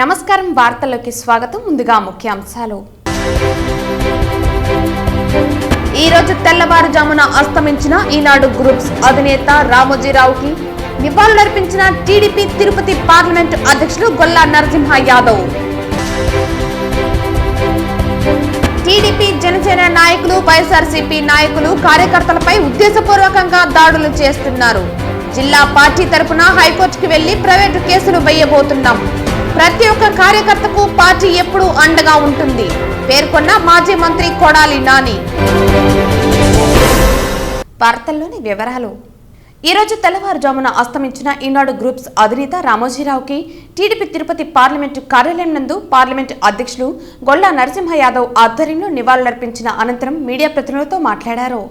నమస్కారం వార్తల్లోకి స్వాగతం. ముందుగా ముఖ్యాంశాలు. ఈ రోజు తెల్లవారుజామున అస్తమించిన ఈనాడు గ్రూప్స్ అధినేత రామోజీరావుకి నివాళులర్పించిన టీడీపీ తిరుపతి పార్లమెంటు అధ్యక్షులు గొల్లా నరసింహ యాదవ్. టీడీపీ జనసేన నాయకులు వైఎస్ఆర్సీపీ నాయకులు కార్యకర్తలపై ఉద్దేశపూర్వకంగా దాడులు చేస్తున్నారు. జిల్లా పార్టీ తరపున హైకోర్టుకు వెళ్లి ప్రైవేటు కేసులు వేయబోతున్నాం. ప్రతి ఒక్క కార్యకర్తకు పార్టీ ఎప్పుడూ అండగా ఉంటుంది పేర్కొన్న మాజీ మంత్రి కొడాలి నాని. వార్తల్లోని వివరాలు. ఈ రోజు తెల్లవారుజామున అస్తమించిన ఈనాడు గ్రూప్స్ అధినేత రామోజీరావుకి టీడీపీ తిరుపతి పార్లమెంటు కార్యాలయం నందు పార్లమెంటు అధ్యక్షులు గొల్లా నరసింహ యాదవ్ ఆధ్వర్యంలో నివాళులర్పించిన అనంతరం మీడియా ప్రతినిధులతో మాట్లాడారు.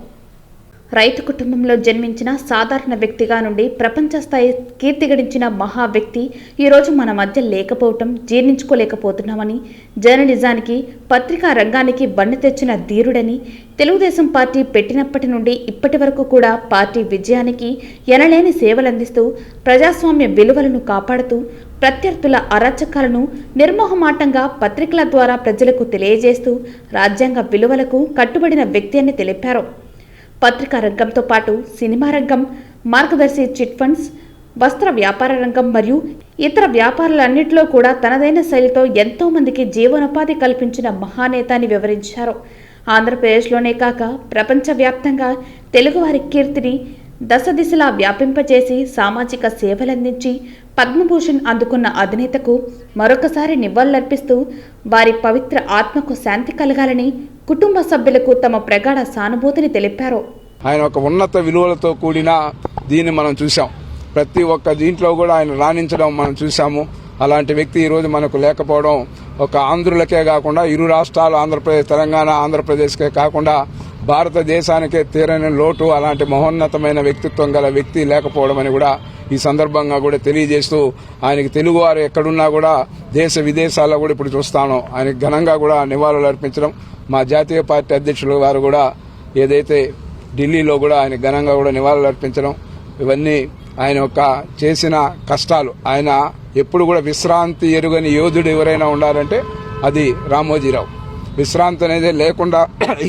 రైతు కుటుంబంలో జన్మించిన సాధారణ వ్యక్తిగా నుండి ప్రపంచ స్థాయి కీర్తి గడించిన మహా వ్యక్తి ఈరోజు మన మధ్య లేకపోవటం జీర్ణించుకోలేకపోతున్నామని, జర్నలిజానికి పత్రికా రంగానికి బండి తెచ్చిన ధీరుడని, తెలుగుదేశం పార్టీ పెట్టినప్పటి నుండి ఇప్పటి వరకు కూడా పార్టీ విజయానికి ఎనలేని సేవలందిస్తూ ప్రజాస్వామ్య విలువలను కాపాడుతూ ప్రత్యర్థుల అరాచకాలను నిర్మోహమాటంగా పత్రికల ద్వారా ప్రజలకు తెలియజేస్తూ రాజ్యాంగ విలువలకు కట్టుబడిన వ్యక్తి అని తెలిపారు. పత్రికా రంగంతో పాటు సినిమా రంగం, మార్గదర్శి చిట్ ఫండ్స్, వస్త్ర వ్యాపార రంగం మరియు ఇతర వ్యాపారాలన్నింటిలో కూడా తనదైన శైలితో ఎంతో మందికి జీవనోపాధి కల్పించిన మహానేత అని వివరించారు. ఆంధ్రప్రదేశ్లోనే కాక ప్రపంచవ్యాప్తంగా తెలుగువారి కీర్తిని దశ దిశలా వ్యాపింపజేసి సామాజిక సేవలందించి పద్మభూషణ్ అందుకున్న అధినేతకు మరొకసారి నివాళులర్పిస్తూ వారి పవిత్ర ఆత్మకు శాంతి కలగాలని కుటుంబ సభ్యులకు తమ ప్రగాఢ సానుభూతిని తెలిపారు. ఆయన ఒక ఉన్నత విలువలతో కూడిన దీన్ని మనం చూసాం. ప్రతి ఒక్క దీంట్లో కూడా ఆయన రాణించడం మనం చూసాము. అలాంటి వ్యక్తి ఈరోజు మనకు లేకపోవడం ఒక ఆంధ్రులకే కాకుండా ఇరు రాష్ట్రాలు ఆంధ్రప్రదేశ్, తెలంగాణ, ఆంధ్రప్రదేశ్కే కాకుండా భారతదేశానికే తీరని లోటు. అలాంటి మహోన్నతమైన వ్యక్తిత్వం గల వ్యక్తి లేకపోవడం అని కూడా ఈ సందర్భంగా కూడా తెలియజేస్తూ, ఆయనకి తెలుగువారు ఎక్కడున్నా కూడా దేశ విదేశాల్లో కూడా ఇప్పుడు చూస్తాను ఆయనకి ఘనంగా కూడా నివాళులు అర్పించడం. మా జాతీయ పార్టీ అధ్యక్షులు వారు కూడా ఏదైతే ఢిల్లీలో కూడా ఆయన ఘనంగా కూడా నివాళులు అర్పించడం, ఇవన్నీ ఆయన యొక్క చేసిన కష్టాలు. ఆయన ఎప్పుడు కూడా విశ్రాంతి ఎరుగని యోధుడు ఎవరైనా ఉండాలంటే అది రామోజీరావు. విశ్రాంతి అనేది లేకుండా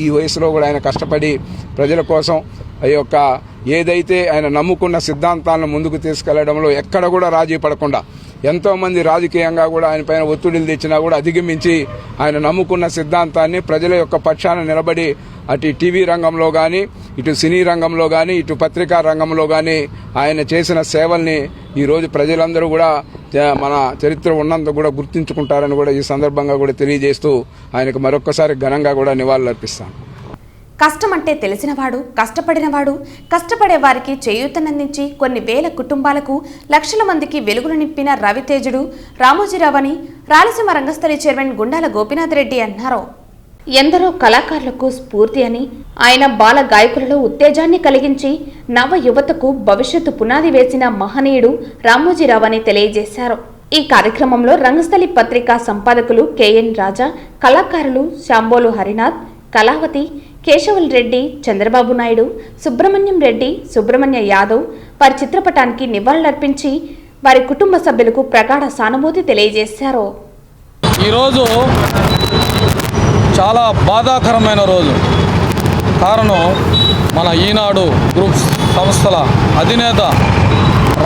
ఈ వయసులో కూడా ఆయన కష్టపడి ప్రజల కోసం ఆ యొక్క ఏదైతే ఆయన నమ్ముకున్న సిద్ధాంతాలను ముందుకు తీసుకెళ్లడంలో ఎక్కడ కూడా రాజీ పడకుండా, ఎంతో మంది రాజకీయంగా కూడా ఆయన పైన ఒత్తిడిలు తెచ్చినా కూడా అధిగమించి ఆయన నమ్ముకున్న సిద్ధాంతాన్ని ప్రజల యొక్క పక్షాన నిలబడి అటు టీవీ రంగంలో కానీ, ఇటు సినీ రంగంలో కానీ, ఇటు పత్రికా రంగంలో కానీ ఆయన చేసిన సేవల్ని ఈరోజు ప్రజలందరూ కూడా మన చరిత్ర ఉన్నంత కూడా గుర్తించుకుంటారని కూడా ఈ సందర్భంగా కూడా తెలియజేస్తూ ఆయనకు మరొక్కసారి ఘనంగా కూడా నివాళులు అర్పిస్తాను. కష్టమంటే తెలిసినవాడు, కష్టపడినవాడు, కష్టపడే వారికి చేయూతనందించి కొన్ని వేల కుటుంబాలకు, లక్షల మందికి వెలుగులు నింపిన రవితేజుడు రామోజీరావు అని రాయలసీమ రంగస్థలి చైర్మన్ గుండాల గోపీనాథ్ రెడ్డి అన్నారు. ఎందరో కళాకారులకు స్ఫూర్తి అని, ఆయన బాల గాయకులలో ఉత్తేజాన్ని కలిగించి నవ యువతకు భవిష్యత్తు పునాది వేసిన మహనీయుడు రామోజీరావు అని తెలియజేశారు. ఈ కార్యక్రమంలో రంగస్థలి పత్రికా సంపాదకులు కెఎన్ రాజా, కళాకారులు శాంబోలు హరినాథ్, కళావతి, కేశవల్ రెడ్డి, చంద్రబాబు నాయుడు, సుబ్రహ్మణ్యం రెడ్డి, సుబ్రహ్మణ్య యాదవ్ వారి చిత్రపటానికి నివాళులర్పించి వారి కుటుంబ సభ్యులకు ప్రగాఢ సానుభూతి తెలియజేశారు. ఈరోజు చాలా బాధాకరమైన రోజు. కారణం మన ఈనాడు గ్రూప్స్ సంస్థల అధినేత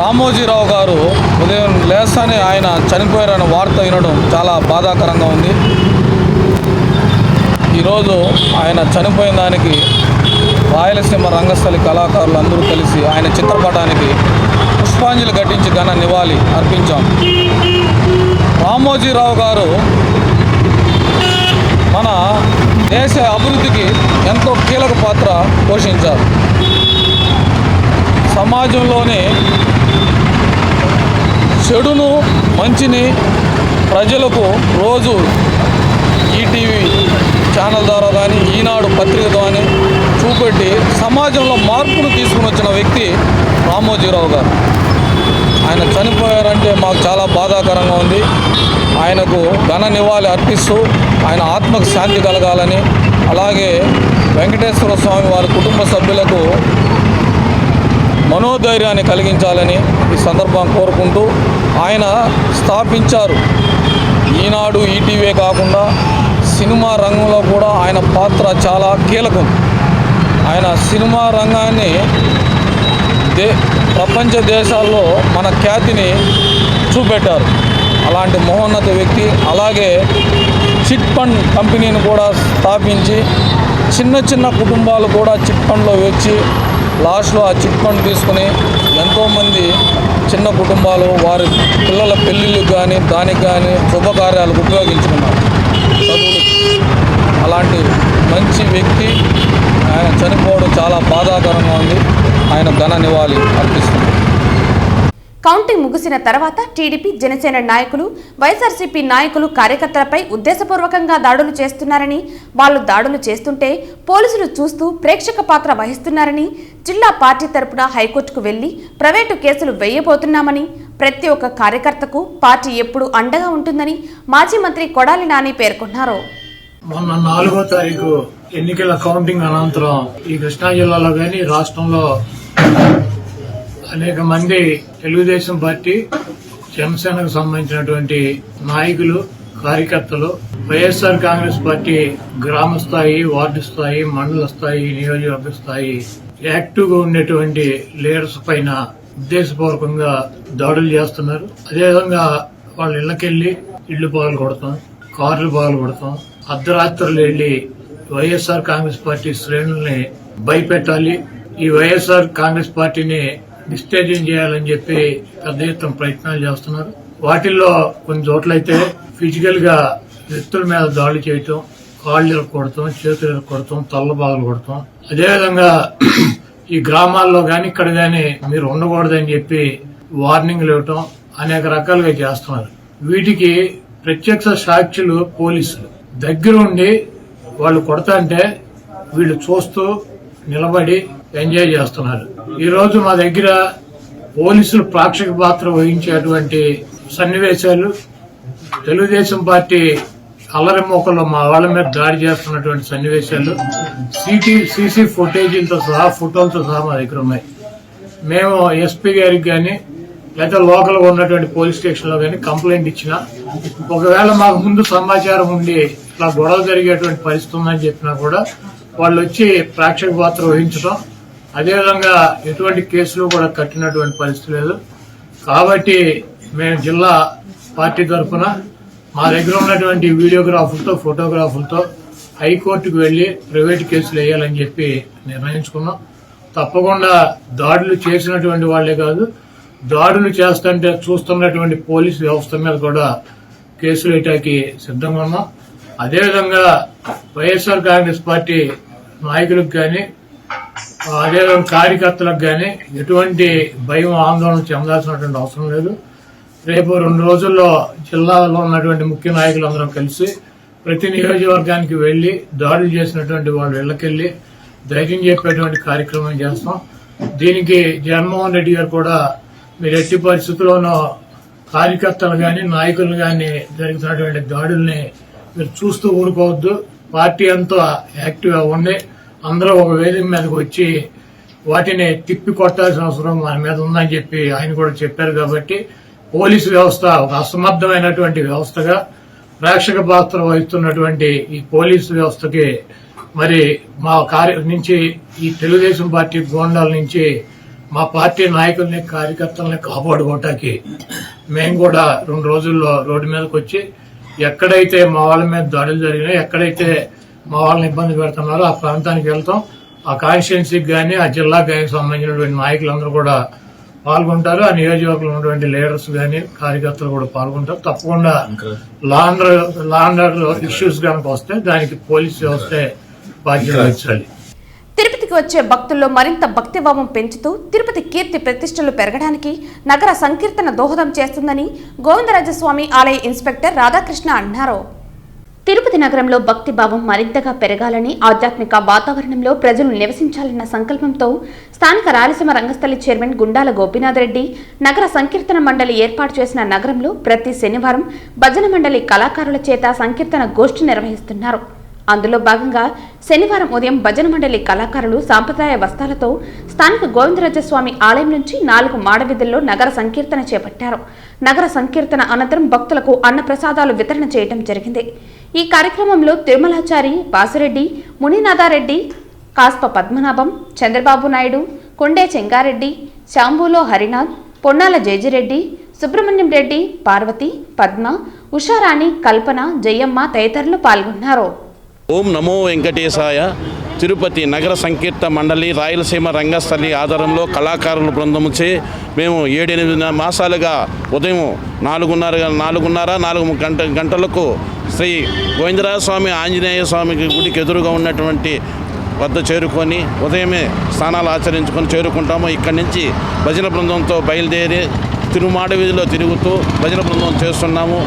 రామోజీరావు గారు ఉదయం లేస్తేనే ఆయన చనిపోయారన్న వార్త వినడం చాలా బాధాకరంగా ఉంది. ఈరోజు ఆయన చనిపోయిన దానికి రాయలసీమ రంగస్థలి కళాకారులు అందరూ కలిసి ఆయన చిత్రపటానికి పుష్పాంజలి ఘటించి ఘన నివాళి అర్పించాం. రామోజీరావు గారు మన దేశ అభివృద్ధికి ఎంతో కీలక పాత్ర పోషించారు. సమాజంలోని చెడును, మంచిని ప్రజలకు రోజు ఈటీవీ ఛానల్ ద్వారా కానీ, ఈనాడు పత్రిక ద్వారా చూపెట్టి సమాజంలో మార్పును తీసుకుని వచ్చిన వ్యక్తి రామోజీరావు గారు. ఆయన చనిపోయారంటే మాకు చాలా బాధాకరంగా ఉంది. ఆయనకు ఘన నివాళి అర్పిస్తూ ఆయన ఆత్మకు శాంతి కలగాలని, అలాగే వెంకటేశ్వర స్వామి వారి కుటుంబ సభ్యులకు మనోధైర్యాన్ని కలిగించాలని ఈ సందర్భం కోరుకుంటూ ఆయన స్థాపించారు ఈనాడు ఈటీవీ కాకుండా సినిమా రంగంలో కూడా ఆయన పాత్ర చాలా కీలకం. ఆయన సినిమా రంగాన్ని ప్రపంచ దేశాల్లో మన ఖ్యాతిని చూపెట్టారు. అలాంటి మహోన్నత వ్యక్తి. అలాగే చిట్ ఫండ్ కంపెనీని కూడా స్థాపించి చిన్న చిన్న కుటుంబాలు కూడా చిట్ ఫండ్లో వచ్చి లాస్ట్లో ఆ చిట్ ఫండ్ తీసుకుని ఎంతోమంది చిన్న కుటుంబాలు వారి పిల్లల పెళ్ళిళ్ళకి కానీ దానికి కానీ శుభకార్యాలకు ఉపయోగించుకున్నారు, చదువులు. అలాంటి మంచి వ్యక్తి ఆయన చనిపోవడం చాలా బాధాకరంగా ఉంది. ఆయన ఘన నివాళి అర్పిస్తున్నారు. కౌంటింగ్ ముగిసిన తర్వాత టీడీపీ, జనసేన నాయకులు, వైఎస్ఆర్సీపీ నాయకులు కార్యకర్తలపై ఉద్దేశపూర్వకంగా దాడులు చేస్తున్నారని, వాళ్ళు దాడులు చేస్తుంటే పోలీసులు చూస్తూ ప్రేక్షక పాత్ర వహిస్తున్నారని, జిల్లా పార్టీ తరపున హైకోర్టుకు వెళ్లి ప్రైవేటు కేసులు వేయబోతున్నామని, ప్రతి ఒక్క కార్యకర్తకు పార్టీ ఎప్పుడు అండగా ఉంటుందని మాజీ మంత్రి కొడాలి నాని పేర్కొన్నారు. మొన్న 4వ తారీఖు ఎన్నికల కౌంటింగ్ అనంతరం ఈ కృష్ణా జిల్లాలో గాని రాష్ట్రంలో అనేక మంది తెలుగుదేశం పార్టీ, జనసేనకు సంబంధించినటువంటి నాయకులు, కార్యకర్తలు, వైఎస్ఆర్ కాంగ్రెస్ పార్టీ గ్రామ స్థాయి, వార్డు స్థాయి, మండల స్థాయి, నియోజకవర్గ స్థాయి యాక్టివ్ గా ఉండేటువంటి లీడర్స్ పైన ఉద్దేశపూర్వకంగా దాడులు చేస్తున్నారు. అదేవిధంగా వాళ్ళ ఇళ్లకెళ్లి ఇళ్లు పగలు కొడతాం, కార్లు పగలు కొడతాం, అర్ధరాత్రులు వెళ్లి వైఎస్ఆర్ కాంగ్రెస్ పార్టీ శ్రేణుల్ని భయపెట్టాలి, ఈ వైఎస్ఆర్ కాంగ్రెస్ పార్టీని డిస్టేజింగ్ చేయాలని చెప్పి పెద్ద ఎత్తున ప్రయత్నాలు చేస్తున్నారు. వాటిల్లో కొన్ని చోట్లయితే ఫిజికల్ గా వ్యక్తుల మీద దాడి చేయటం, కాళ్ళు ఇరక్కొడతాం, చేతులు ఇరక్కొడతాం, తల్ల బాగులు కొడతాం. అదేవిధంగా ఈ గ్రామాల్లో గాని ఇక్కడ గాని మీరు ఉండకూడదని చెప్పి వార్నింగ్లు ఇవ్వటం అనేక రకాలుగా చేస్తున్నారు. వీటికి ప్రత్యక్ష సాక్షులు పోలీసులు దగ్గరుండి వాళ్ళు కొడతాంటే వీళ్ళు చూస్తూ నిలబడి ఎంజాయ్ చేస్తున్నారు. ఈ రోజు మా దగ్గర పోలీసులు ప్రేక్షక పాత్ర వహించేటువంటి సన్నివేశాలు, తెలుగుదేశం పార్టీ అల్లరి మోకల్లో మా వాళ్ళ మీద దాడి చేస్తున్నటువంటి సన్నివేశాలు సీసీ ఫుటేజీలతో సహా, ఫోటోలతో సహా మా దగ్గర ఉన్నాయి. మేము ఎస్పీ గారికి గాని లేదా లోకల్ గా ఉన్నటువంటి పోలీస్ స్టేషన్ లో గాని కంప్లైంట్ ఇచ్చినా, ఒకవేళ మాకు ముందు సమాచారం ఉండి ఇట్లా గొడవ జరిగేటువంటి పరిస్థితి ఉందని చెప్పినా కూడా వాళ్ళు వచ్చి ప్రేక్షక పాత్ర వహించడం, అదేవిధంగా ఎటువంటి కేసులు కూడా కట్టినటువంటి పరిస్థితి లేదు. కాబట్టి మేము జిల్లా పార్టీ తరఫున మా దగ్గర ఉన్నటువంటి వీడియోగ్రాఫర్తో, ఫోటోగ్రాఫర్తో హైకోర్టుకు వెళ్లి ప్రైవేట్ కేసులు వేయాలని చెప్పి నిర్ణయించుకున్నాం. తప్పకుండా దాడులు చేసినటువంటి వాళ్లే కాదు, దాడులు చేస్తుంటే చూస్తున్నటువంటి పోలీసు వ్యవస్థ మీద కూడా కేసులు వేయటానికి సిద్ధంగా ఉన్నాం. అదేవిధంగా వైఎస్ఆర్ కాంగ్రెస్ పార్టీ నాయకులకు గాని, అదేవిధంగా కార్యకర్తలకు గాని ఎటువంటి భయం, ఆందోళన చెందాల్సినటువంటి అవసరం లేదు. రేపు 2 రోజుల్లో జిల్లాలో ఉన్నటువంటి ముఖ్య నాయకులందరం కలిసి ప్రతి నియోజకవర్గానికి వెళ్లి దాడులు చేసినటువంటి వాళ్ళ ఇళ్లకెళ్లి ధైర్యం చెప్పేటువంటి కార్యక్రమం చేస్తాం. దీనికి జగన్మోహన్ రెడ్డి గారు కూడా మీరు ఎట్టి పరిస్థితుల్లోనూ కార్యకర్తలు గాని, నాయకులు గాని జరుగుతున్నటువంటి దాడుల్ని మీరు చూస్తూ ఊరుకోవద్దు. పార్టీ అంతా యాక్టివ్ గా ఉండి అందరూ ఒక వేదిక మీదకి వచ్చి వాటిని తిప్పి కొట్టాల్సిన అవసరం మన మీద ఉందని చెప్పి ఆయన కూడా చెప్పారు. కాబట్టి పోలీసు వ్యవస్థ ఒక అసమర్థమైనటువంటి వ్యవస్థగా ప్రేక్షక పాత్ర వహిస్తున్నటువంటి ఈ పోలీసు వ్యవస్థకి మరి మా నుంచి ఈ తెలుగుదేశం పార్టీ గోండాల నుంచి మా పార్టీ నాయకుల్ని, కార్యకర్తల్ని కాపాడుకోవటానికి మేము కూడా 2 రోజుల్లో రోడ్డు మీదకి వచ్చి ఎక్కడైతే మా వాళ్ళ మీద దాడులు జరిగినాయో, ఎక్కడైతే మా వాళ్ళని ఇబ్బంది పెడుతున్నారో ఆ ప్రాంతానికి వెళ్తాం. ఆ కాన్స్టిట్యున్సీకి గానీ, ఆ జిల్లాకు గానీ సంబంధించినటువంటి నాయకులందరూ కూడా పాల్గొంటారు. ఆ నియోజకవర్గంలో ఉన్నటువంటి లీడర్స్ గానీ, కార్యకర్తలు కూడా పాల్గొంటారు. తప్పకుండా లా అండ్ ఆర్డర్ ఇష్యూస్ కనుక వస్తే దానికి పోలీస్ వ్యవస్థే బాధ్యత వహించాలి. తిరుపతికి వచ్చే భక్తుల్లో మరింత భక్తిభావం పెంచుతూ తిరుపతి కీర్తి ప్రతిష్టలు పెరగడానికి నగర సంకీర్తన దోహదం చేస్తుందని గోవిందరాజస్వామి ఆలయ ఇన్స్పెక్టర్ రాధాకృష్ణ అన్నారు. తిరుపతి నగరంలో భక్తిభావం మరింతగా పెరగాలని, ఆధ్యాత్మిక వాతావరణంలో ప్రజలు నివసించాలన్న సంకల్పంతో స్థానిక రాయలసీమ రంగస్థలి చైర్మన్ గుండాల గోపీనాథ్ రెడ్డి నగర సంకీర్తన మండలి ఏర్పాటు చేసిన నగరంలో ప్రతి శనివారం భజన మండలి కళాకారుల చేత సంకీర్తన గోష్ఠి నిర్వహిస్తున్నారు. అందులో భాగంగా శనివారం ఉదయం భజన మండలి కళాకారులు సాంప్రదాయ వస్త్రాలతో స్థానిక గోవిందరాజస్వామి ఆలయం నుంచి 4 మాడవీధుల్లో నగర సంకీర్తన చేపట్టారు. నగర సంకీర్తన అనంతరం భక్తులకు అన్నప్రసాదాలు వితరణ చేయడం జరిగింది. ఈ కార్యక్రమంలో తిరుమలాచారి, వాసిరెడ్డి, మునినాథారెడ్డి, కాస్ప పద్మనాభం, చంద్రబాబు నాయుడు, కొండే చెంగారెడ్డి, శాంబూలో హరినాథ్, పొన్నాల జయజిరెడ్డి, సుబ్రహ్మణ్యం రెడ్డి, పార్వతి, పద్మ, ఉషారాణి, కల్పన, జయమ్మ తదితరులు పాల్గొన్నారు. ఓం నమో వెంకటేశాయ. తిరుపతి నగర సంకీర్త మండలి రాయలసీమ రంగస్థలి ఆధారంలో కళాకారుల బృందముచే మేము 7-8 మాసాలుగా ఉదయం 4:30 గంటలకు శ్రీ గోవిందరాజస్వామి ఆంజనేయ స్వామికి గుడికి ఎదురుగా ఉన్నటువంటి వద్ద చేరుకొని ఉదయమే స్నానాలు ఆచరించుకొని చేరుకుంటాము. ఇక్కడి నుంచి భజన బృందంతో బయలుదేరి తిరుమాడ వీధిలో తిరుగుతూ భజన బృందం చేస్తున్నాము.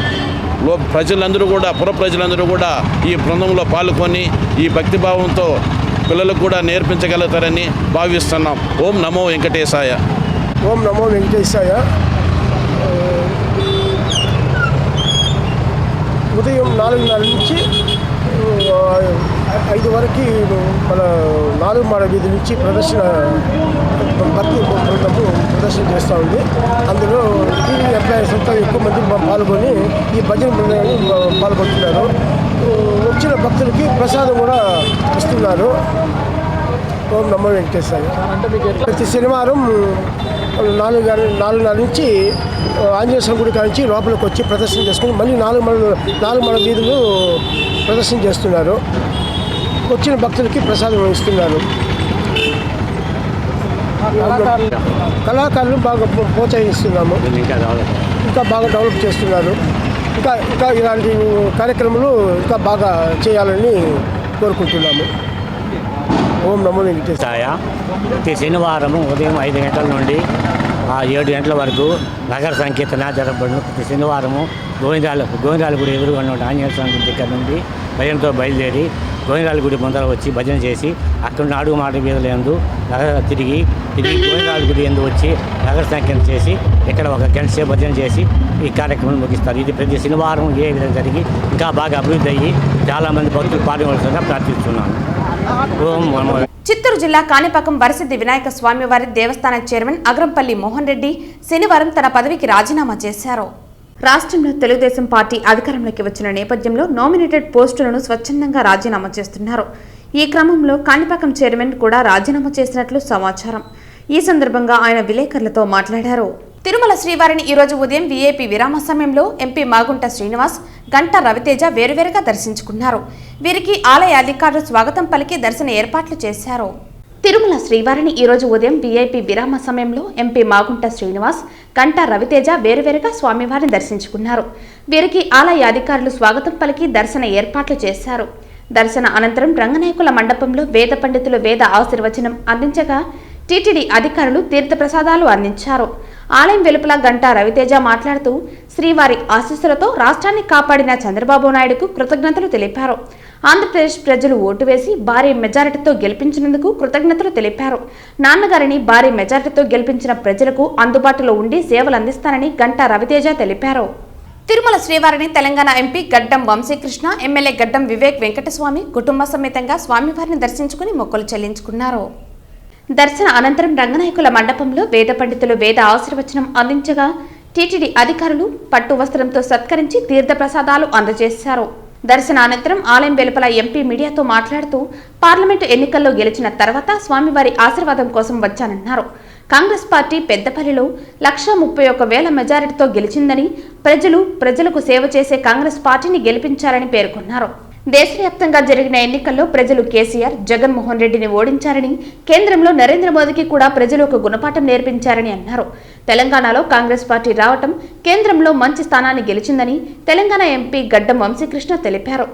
ప్రజలందరూ కూడా పుర ప్రజలందరూ కూడా ఈ బృందంలో పాల్గొని ఈ భక్తిభావంతో పిల్లలకు కూడా నేర్పించగలుగుతారని భావిస్తున్నాం. ఓం నమో వెంకటేశాయ. ఓం నమో వెంకటేశాయ. ఉదయం 4:30 నుంచి 5 వరకు మన 4 మాడ వీధి నుంచి ప్రదర్శన భక్తి బృందము ప్రదర్శన చేస్తూ ఉంది. అందులో టీవీ ఎంప్లాయీస్ అంతా ఎక్కువ మంది పాల్గొని ఈ భజన బృందాన్ని పాల్గొంటున్నారు. వచ్చిన భక్తులకి ప్రసాదం కూడా ఇస్తున్నారు. ఓం నమో వెంకటేశాయ. ప్రతి శనివారం 4:30 నుంచి ఆంజనేయ స్వామి గుడి కాంచి లోపలికి వచ్చి ప్రదర్శన చేసుకుని మళ్ళీ 4 మాడ వీధులు ప్రదర్శన చేస్తున్నారు. వచ్చిన భక్తులకి ప్రసాదం ఇస్తున్నారు. కళాకారులు బాగా ప్రోత్సహిస్తున్నాము. ఇంకా బాగా డెవలప్ చేస్తున్నారు. ఇంకా ఇలాంటి కార్యక్రమాలు ఇంకా బాగా చేయాలని కోరుకుంటున్నాము. ఓం నమో వెంకటేశాయ. ప్రతి శనివారము ఉదయం 5 గంటల నుండి 7 గంటల వరకు నగర సంకీర్తన జరపబడును. ప్రతి శనివారము గోవిందరాల గుడి ఎదురుగా ఉన్న ఆంజనేయ స్వామి గుడి దగ్గర నుండి భజనతో బయలుదేరి గోవిందరాల గుడి ముందర వచ్చి భజన చేసి అక్కడ 4 మాడ వీధుల యందు తిరిగి గోవిందరాల గుడి యందు వచ్చి నగర సంకీర్తన చేసి ఇక్కడ 1 గంట సేపు భజన చేసి ఈ కార్యక్రమం ముగిస్తారు. ఇది ప్రతి శనివారం ఏ విధంగా జరిగి ఇంకా బాగా అభివృద్ధి అయ్యి చాలామంది భక్తులు పాల్గొనవలసిందిగా ప్రార్థిస్తున్నాను. చిత్తూరు జిల్లా కాణిపాకం వరసిద్ధి వినాయక స్వామివారి దేవస్థాన చైర్మన్ అగ్రంపల్లి మోహన్ రెడ్డి శనివారం తన పదవికి రాజీనామా చేశారు. రాష్ట్రంలో తెలుగుదేశం పార్టీ అధికారంలోకి వచ్చిన నేపథ్యంలో నామినేటెడ్ పోస్టులను స్వచ్ఛందంగా రాజీనామా చేస్తున్నారు. ఈ క్రమంలో కాణిపాకం చైర్మన్ కూడా రాజీనామా చేసినట్లు సమాచారం. ఈ సందర్భంగా ఆయన విలేకరులతో మాట్లాడారు. తిరుమల శ్రీవారిని ఈరోజు ఉదయం వీఐపీ విరామ సమయంలో ఎంపీ మాగుంట శ్రీనివాస్, గంటా రవితేజ వేరువేరుగా దర్శించుకున్నారు. వీరికి ఆలయ అధికారులు స్వాగతం పలికి దర్శన ఏర్పాట్లు చేశారు. తిరుమల శ్రీవారిని ఈరోజు ఉదయం వీఐపీ విరామ సమయంలో ఎంపీ మాగుంట శ్రీనివాస్, గంటా రవితేజ వేరువేరుగా స్వామివారిని దర్శించుకున్నారు. వీరికి ఆలయ అధికారులు స్వాగతం పలికి దర్శన ఏర్పాట్లు చేశారు. దర్శన అనంతరం రంగనాయకుల మండపంలో వేద పండితులు వేద ఆశీర్వచనం అందించగా టీటీడీ అధికారులు తీర్థప్రసాదాలు అందించారు. ఆలయం వెలుపల గంటా రవితేజ మాట్లాడుతూ శ్రీవారి ఆశీస్సులతో రాష్ట్రాన్ని కాపాడిన చంద్రబాబు నాయుడుకు కృతజ్ఞతలు తెలిపారు. ఆంధ్రప్రదేశ్ ప్రజలు ఓటు వేసి భారీ మెజారిటీతో గెలిపించినందుకు కృతజ్ఞతలు తెలిపారు. నాన్నగారిని భారీ మెజారిటీతో గెలిపించిన ప్రజలకు అందుబాటులో ఉండి సేవలు అందిస్తానని గంటా రవితేజ తెలిపారు. తిరుమల శ్రీవారిని తెలంగాణ ఎంపీ గడ్డం వంశీకృష్ణ, ఎమ్మెల్యే గడ్డం వివేక్ వెంకటస్వామి కుటుంబ సమేతంగా స్వామివారిని దర్శించుకుని మొక్కులు చెల్లించుకున్నారు. దర్శన అనంతరం రంగనాయకుల మండపంలో వేద పండితులు వేద ఆశీర్వచనం అందించగా టీటీడీ అధికారులు పట్టు వస్త్రంతో సత్కరించి తీర్థప్రసాదాలు అందజేశారు. దర్శన అనంతరం ఆలయం వెలుపల ఎంపీ మీడియాతో మాట్లాడుతూ పార్లమెంటు ఎన్నికల్లో గెలిచిన తర్వాత స్వామివారి ఆశీర్వాదం కోసం వచ్చానన్నారు. కాంగ్రెస్ పార్టీ పెద్దపల్లిలో 131,000 మెజారిటీతో గెలిచిందని ప్రజలకు సేవ చేసే కాంగ్రెస్ పార్టీని గెలిపించారని పేర్కొన్నారు. దేశవ్యాప్తంగా జరిగిన ఎన్నికల్లో ప్రజలు కేసీఆర్, జగన్మోహన్ రెడ్డిని ఓడించారని, కేంద్రంలో నరేంద్ర మోదీకి కూడా ప్రజలు ఒక గుణపాఠం నేర్పించారని అన్నారు. తెలంగాణలో కాంగ్రెస్ పార్టీ రావటం కేంద్రంలో మంచి స్థానాన్ని గెలిచిందని తెలంగాణ ఎంపీ గడ్డం వంశీకృష్ణ తెలిపారు.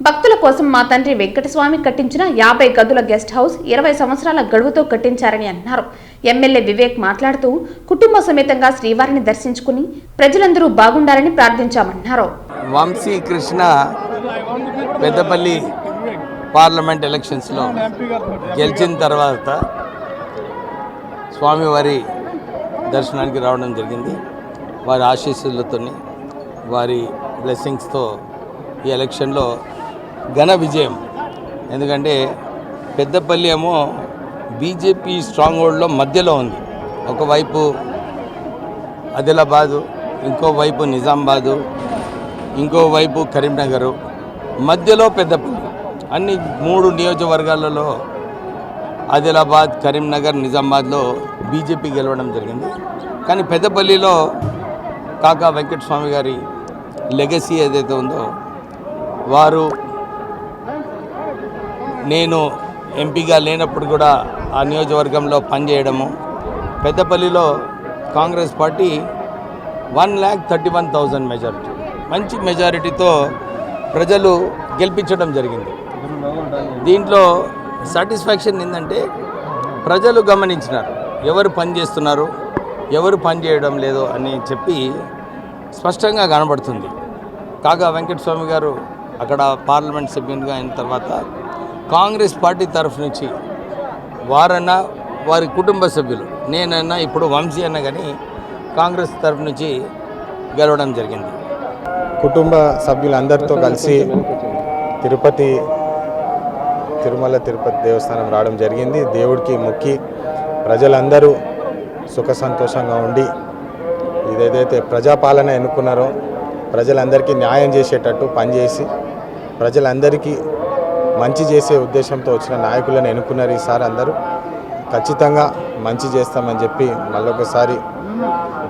భక్తుల కోసం మా తండ్రి వెంకటస్వామి కట్టించిన 50 గదుల గెస్ట్ హౌస్ 20 సంవత్సరాల గడువుతో కట్టించారని అన్నారు. ఎమ్మెల్యే వివేక్ మాట్లాడుతూ కుటుంబ సమేతంగా శ్రీవారిని దర్శించుకుని ప్రజలందరూ బాగుండాలని ప్రార్థించామన్నారు. వంశీకృష్ణ పెద్దపల్లి పార్లమెంట్ ఎలక్షన్స్లో గెలిచిన తర్వాత స్వామివారి దర్శనానికి రావడం జరిగింది. వారి ఆశీస్సులతో, వారి బ్లెస్సింగ్స్తో ఈ ఎలక్షన్లో ఘన విజయం ఎందుకంటే పెద్దపల్లి ఏమో బీజేపీ స్ట్రాంగ్ హోల్డ్లో మధ్యలో ఉంది. ఒకవైపు ఆదిలాబాదు, ఇంకోవైపు నిజామాబాదు, ఇంకోవైపు కరీంనగరు, మధ్యలో పెద్దపల్లి. అన్ని 3 నియోజకవర్గాలలో ఆదిలాబాద్, కరీంనగర్, నిజామాబాద్లో బీజేపీ గెలవడం జరిగింది. కానీ పెద్దపల్లిలో కాకా వెంకటస్వామి గారి లెగసీ ఏదైతే ఉందో, వారు నేను ఎంపీగా లేనప్పుడు కూడా ఆ నియోజకవర్గంలో పనిచేయడము, పెద్దపల్లిలో కాంగ్రెస్ పార్టీ 1,31,000 మెజారిటీ, మంచి మెజారిటీతో ప్రజలు గెలిపించడం జరిగింది. దీంట్లో సాటిస్ఫాక్షన్ ఏంటంటే ప్రజలు గమనించినారు ఎవరు పని చేస్తున్నారు, ఎవరు పని చేయడం లేదు అని చెప్పి స్పష్టంగా కనబడుతుంది. కాగా వెంకటస్వామి గారు అక్కడ పార్లమెంట్ సభ్యునిగా అయిన తర్వాత కాంగ్రెస్ పార్టీ తరఫు నుంచి వారన్నా, వారి కుటుంబ సభ్యులు, నేనన్నా, ఇప్పుడు వంశీ అన్న కానీ కాంగ్రెస్ తరఫు నుంచి గెలవడం జరిగింది. కుటుంబ సభ్యులందరితో కలిసి తిరుమల తిరుపతి దేవస్థానం రావడం జరిగింది. దేవుడికి మొక్కి ప్రజలందరూ సుఖ సంతోషంగా ఉండి ఇదేదైతే ప్రజాపాలన ఎన్నుకున్నారో ప్రజలందరికీ న్యాయం చేసేటట్టు పనిచేసి ప్రజలందరికీ మంచి చేసే ఉద్దేశంతో వచ్చిన నాయకులను ఎన్నుకున్నారు. ఈసారి అందరూ ఖచ్చితంగా మంచి చేస్తామని చెప్పి మళ్ళొకసారి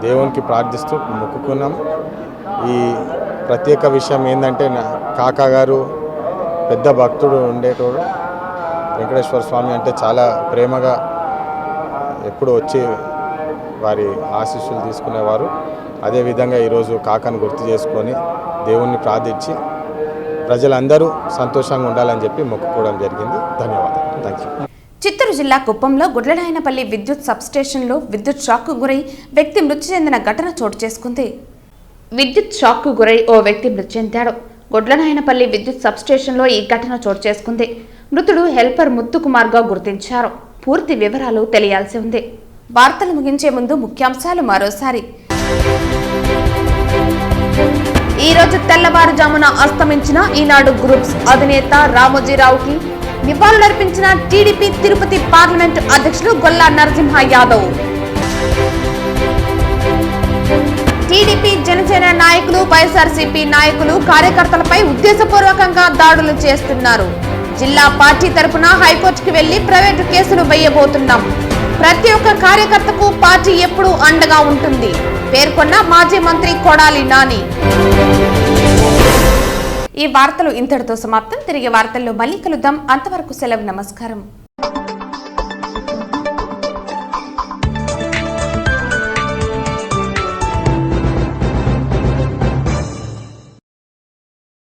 దేవునికి ప్రార్థిస్తూ మొక్కుకున్నాం. ఈ ప్రత్యేక విషయం ఏంటంటే కాకా గారు పెద్ద భక్తుడు ఉండేటోడు. వెంకటేశ్వర స్వామి అంటే చాలా ప్రేమగా ఎప్పుడు వచ్చి వారి ఆశీస్సులు తీసుకునేవారు. అదేవిధంగా ఈరోజు కాకాను గుర్తు చేసుకొని దేవుణ్ణి ప్రార్థించి ప్రజలందరూ సంతోషంగా ఉండాలని చెప్పి మొక్కుకోవడం జరిగింది. ధన్యవాదాలు. Thank you. చిత్తూరు జిల్లా కుప్పంలో గుడ్లనాయనపల్లి విద్యుత్ సబ్స్టేషన్లో విద్యుత్ షాక్కు గురై వ్యక్తి మృతి చెందిన ఘటన చోటు చేసుకుంది. విద్యుత్ షాక్కు గురై ఓ వ్యక్తి మృతి చెందాడు. గుడ్లనాయనపల్లి విద్యుత్ సబ్స్టేషన్లో ఈ ఘటన చోటు చేసుకుంది. మృతుడు హెల్పర్ ముత్తుకుమార్గా గుర్తించారు. పూర్తి వివరాలు తెలియాల్సి ఉంది. వార్తలు ముగించే ముందు ముఖ్యాంశాలు మరోసారి. ఈ రోజు తెల్లవారుజామున అస్తమించిన ఈనాడు గ్రూప్స్ అధినేత రామోజీరావుకి నివాళులర్పించిన టీడీపీ తిరుపతి పార్లమెంటు అధ్యక్షులు గొల్లా నరసింహ యాదవ్. టీడీపీ జనసేన నాయకులు, వైఎస్ఆర్సీపీ నాయకులు కార్యకర్తలపై ఉద్దేశపూర్వకంగా దాడులు చేస్తున్నారు. జిల్లా పార్టీ తరపున హైకోర్టుకు వెళ్లి ప్రైవేటు కేసులు వేయబోతున్నాం. ప్రతి ఒక్క కార్యకర్తకు పార్టీ ఎప్పుడూ అండగా ఉంటుంది పేర్కొన్న మాజీ మంత్రి కొడాలి నాని. ఈ వార్తలు ఇంతటితో సమాప్తం. తిరిగి వార్తల్లో మళ్ళీ కలుద్దాం. అంతవరకు సెలవు. నమస్కారం.